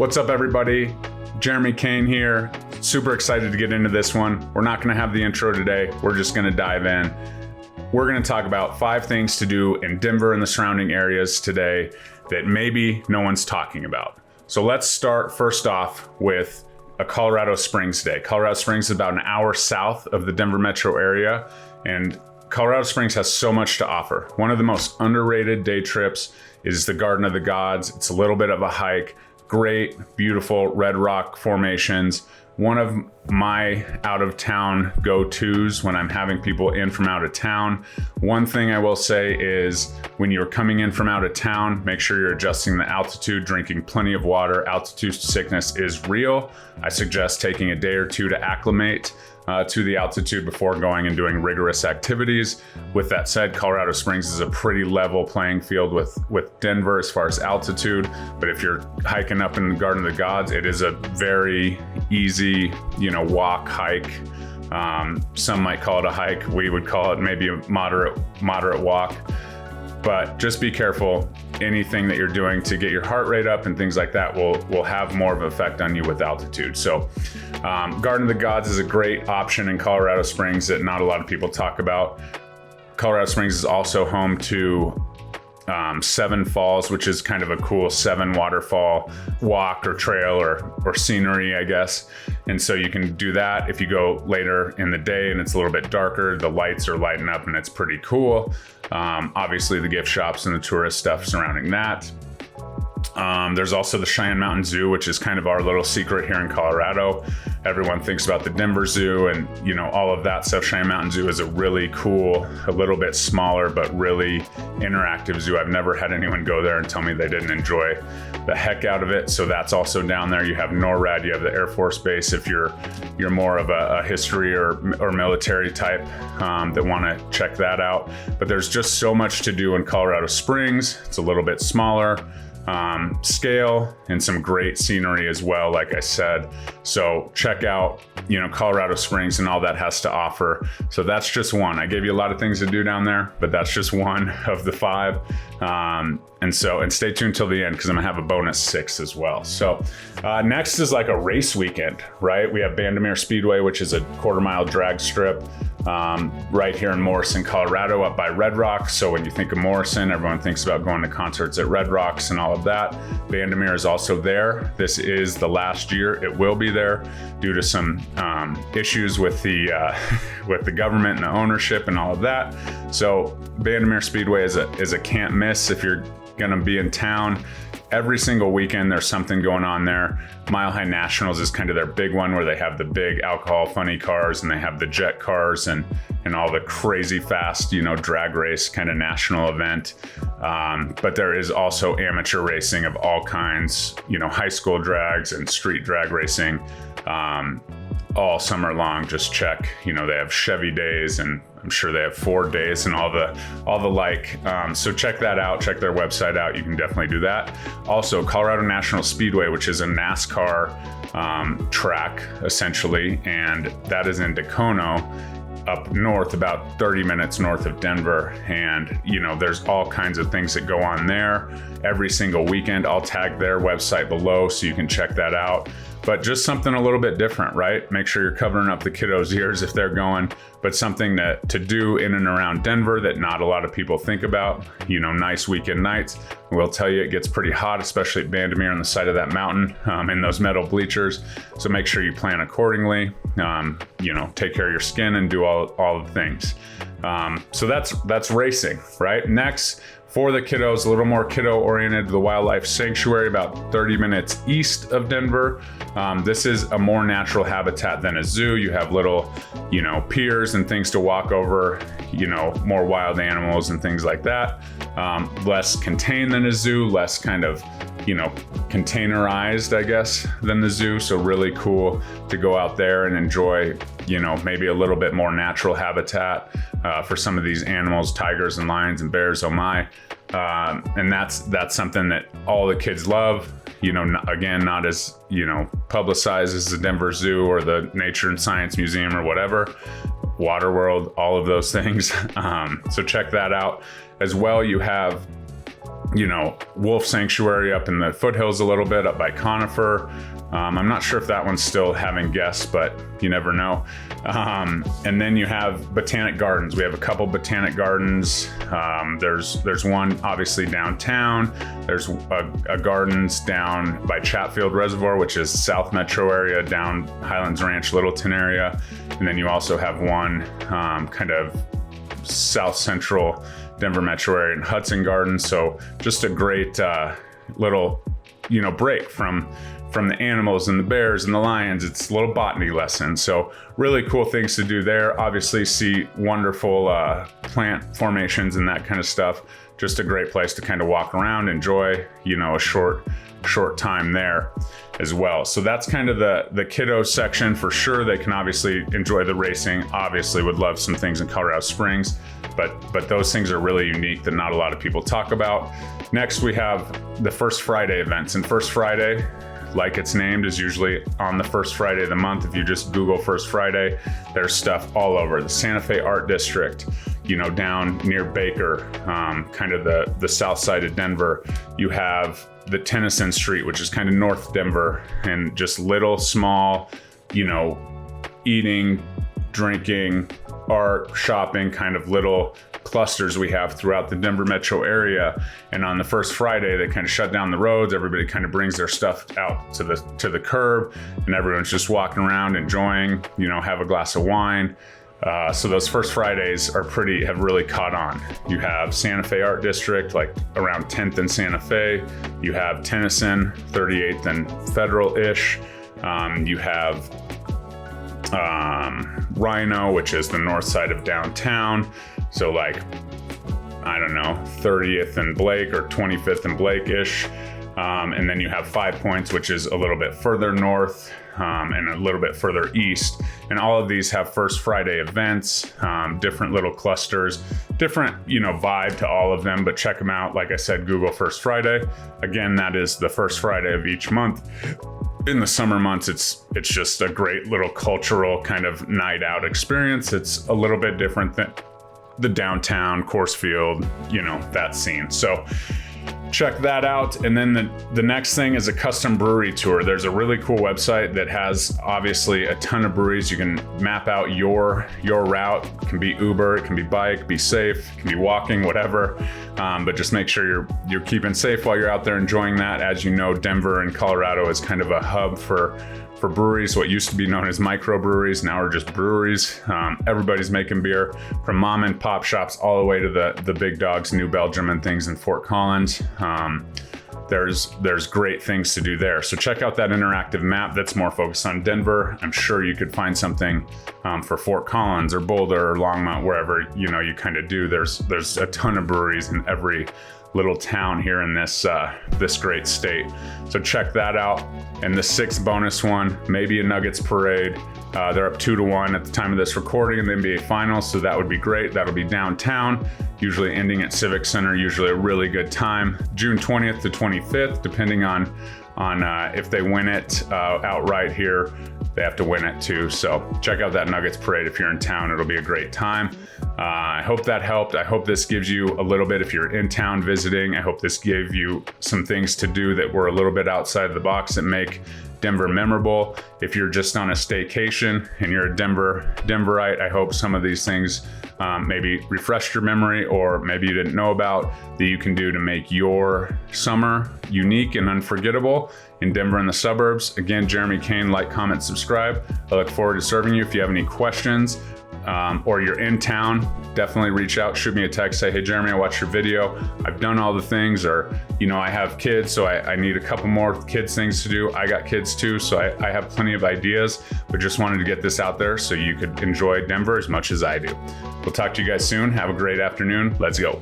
What's up, everybody? Jeremy Kane here. Super excited to get into this one. We're not going to have the intro today. We're just going to dive in. We're going to talk about 5 things to do in Denver and the surrounding areas today that maybe no one's talking about. So let's start first off with a Colorado Springs day. Colorado Springs is about an hour south of the Denver metro area, and Colorado Springs has so much to offer. One of the most underrated day trips is the Garden of the Gods. It's a little bit of a hike. Great, beautiful red rock formations. One of my out of town go-tos when I'm having people in from out of town. One thing I will say is when you're coming in from out of town, make sure you're adjusting the altitude, drinking plenty of water. Altitude sickness is real. I suggest taking a day or two to acclimate to the altitude before going and doing rigorous activities. With that said, Colorado Springs is a pretty level playing field with Denver as far as altitude. But if you're hiking up in the Garden of the Gods, it is a very easy, walk, hike. Some might call it a hike. We would call it maybe a moderate walk. But just be careful. Anything that you're doing to get your heart rate up and things like that will have more of an effect on you with altitude. So Garden of the Gods is a great option in Colorado Springs that not a lot of people talk about. Colorado Springs is also home to 7 Falls, which is kind of a cool 7 waterfall walk or trail or scenery, I guess. And so you can do that if you go later in the day and it's a little bit darker, the lights are lighting up and it's pretty cool. Obviously the gift shops and the tourist stuff surrounding that. There's also the Cheyenne Mountain Zoo, which is kind of our little secret here in Colorado. Everyone thinks about the Denver Zoo and, all of that stuff. Cheyenne Mountain Zoo is a really cool, a little bit smaller, but really interactive zoo. I've never had anyone go there and tell me they didn't enjoy the heck out of it. So that's also down there. You have NORAD, you have the Air Force Base if you're more of a history or military type that want to check that out. But there's just so much to do in Colorado Springs. It's a little bit smaller scale and some great scenery as well, like I said. So check out, Colorado Springs and all that has to offer. So that's just one. I gave you a lot of things to do down there, but that's just one of the 5. And stay tuned till the end because I'm gonna have a bonus 6 as well. So next is like a race weekend, right? We have Vandermeer Speedway, which is a quarter-mile drag strip right here in Morrison, Colorado, up by Red Rocks. So when you think of Morrison, everyone thinks about going to concerts at Red Rocks and all of that. Vandermeer is also there. This is the last year it will be there due to some issues with the government and the ownership and all of that. So Vandermeer Speedway is a can't miss if you're gonna be in town. Every single weekend there's something going on there. Mile High Nationals is kind of their big one where they have the big alcohol funny cars and they have the jet cars and all the crazy fast, drag race kind of national event. But there is also amateur racing of all kinds, high school drags and street drag racing all summer long. Just check, they have Chevy days and I'm sure they have Ford days and all the like. So check that out. Check their website out. You can definitely do that. Also, Colorado National Speedway, which is a NASCAR track essentially, and that is in Dacono, up north, about 30 minutes north of Denver. And, there's all kinds of things that go on there every single weekend. I'll tag their website below so you can check that out. But just something a little bit different, right? Make sure you're covering up the kiddos' ears if they're going, but something to do in and around Denver that not a lot of people think about. Nice weekend nights. We'll tell you it gets pretty hot, especially at Vandermeer on the side of that mountain in those metal bleachers. So make sure you plan accordingly. Take care of your skin and do all the things. So that's racing, right? Next, for the kiddos, a little more kiddo oriented, the Wildlife Sanctuary, about 30 minutes east of Denver. This is a more natural habitat than a zoo. You have little, piers and things to walk over, more wild animals and things like that. Less contained than a zoo, less kind of, containerized, I guess, than the zoo. So really cool to go out there and enjoy, maybe a little bit more natural habitat for some of these animals, tigers and lions and bears, oh my. And that's something that all the kids love. Again, not as, publicized as the Denver Zoo or the Nature and Science Museum or whatever, Water World, all of those things. So check that out. As well, you have wolf sanctuary up in the foothills a little bit, up by Conifer. I'm not sure if that one's still having guests, but you never know. And then you have botanic gardens. We have a couple botanic gardens. There's one obviously downtown. There's a gardens down by Chatfield Reservoir, which is South Metro area, down Highlands Ranch, Littleton area. And then you also have one kind of South Central Denver metro area in Hudson Gardens. So just a great little, break from the animals and the bears and the lions. It's a little botany lesson. So really cool things to do there. Obviously see wonderful plant formations and that kind of stuff. Just a great place to kind of walk around, enjoy, a short time there as well. So that's kind of the kiddo section for sure. They can obviously enjoy the racing. Obviously would love some things in Colorado Springs, but those things are really unique that not a lot of people talk about. Next, we have the First Friday events. And First Friday, like it's named, is usually on the first Friday of the month. If you just Google First Friday, there's stuff all over. The Santa Fe Art District, down near Baker, kind of the south side of Denver. You have the Tennyson Street, which is kind of North Denver, and just little small, eating, drinking, art, shopping, kind of little clusters we have throughout the Denver metro area. And on the first Friday, they kind of shut down the roads. Everybody kind of brings their stuff out to the curb, and everyone's just walking around enjoying, have a glass of wine. So those First Fridays have really caught on. You have Santa Fe Art District, like around 10th and Santa Fe. You have Tennyson, 38th and Federal-ish. You have Rhino, which is the north side of downtown. So 30th and Blake or 25th and Blake-ish. And then you have 5 Points, which is a little bit further north and a little bit further east. And all of these have First Friday events, different little clusters, different, vibe to all of them, but check them out. Like I said, Google First Friday. Again, that is the first Friday of each month. In the summer months, it's just a great little cultural kind of night out experience. It's a little bit different than the downtown Coursefield, that scene. So check that out. And then the next thing is a custom brewery tour. There's a really cool website that has obviously a ton of breweries. You can map out your route. It can be Uber, it can be bike, be safe, it can be walking, whatever. But just make sure you're keeping safe while you're out there enjoying that. As you know, Denver and Colorado is kind of a hub for breweries, what used to be known as microbreweries, now are just breweries. Everybody's making beer, from mom and pop shops all the way to the big dogs, New Belgium and things in Fort Collins. There's great things to do there. So check out that interactive map that's more focused on Denver. I'm sure you could find something for Fort Collins or Boulder or Longmont, wherever you kind of do. There's a ton of breweries in every little town here in this great state. So check that out. And the sixth bonus one, maybe a Nuggets parade. They're up 2-1 at the time of this recording in the NBA Finals, so that would be great. That'll be downtown, usually ending at Civic Center, usually a really good time. June 20th to 25th, depending on if they win it outright here. They have to win it too. So check out that Nuggets parade if you're in town. It'll be a great time. I hope that helped. I hope this gives you a little bit, if you're in town visiting, I hope this gave you some things to do that were a little bit outside of the box that make Denver memorable. If you're just on a staycation and you're a Denverite, I hope some of these things maybe refreshed your memory, or maybe you didn't know about, that you can do to make your summer unique and unforgettable in Denver and the suburbs. Again, Jeremy Kane, like, comment, subscribe. I look forward to serving you. If you have any questions or you're in town, definitely reach out, shoot me a text, say, hey Jeremy, I watched your video, I've done all the things, or I have kids, so I need a couple more kids things to do. I got kids too, so I have plenty of ideas, but just wanted to get this out there so you could enjoy Denver as much as I do. We'll talk to you guys soon. Have a great afternoon. Let's go.